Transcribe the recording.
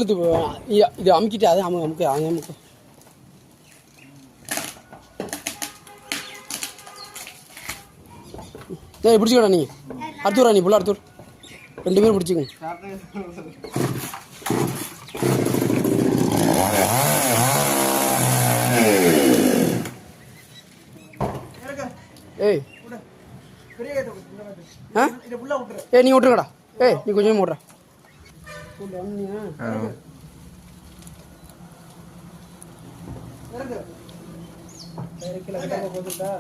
சுத்து இது அமுக்கிட்டு அது அமுக்கு அமுக்கு. ஏய் பிடிச்சிக்கடா நீ அடுத்தூரா நீ புள்ள அடுத்தூர் 2 பேரும் பிடிச்சிக்கோங்க. ஏய் ஏய் நீ விட்டுருக்கடா. ஏய் நீ கொஞ்சம் விட்ற போட்டுட்டா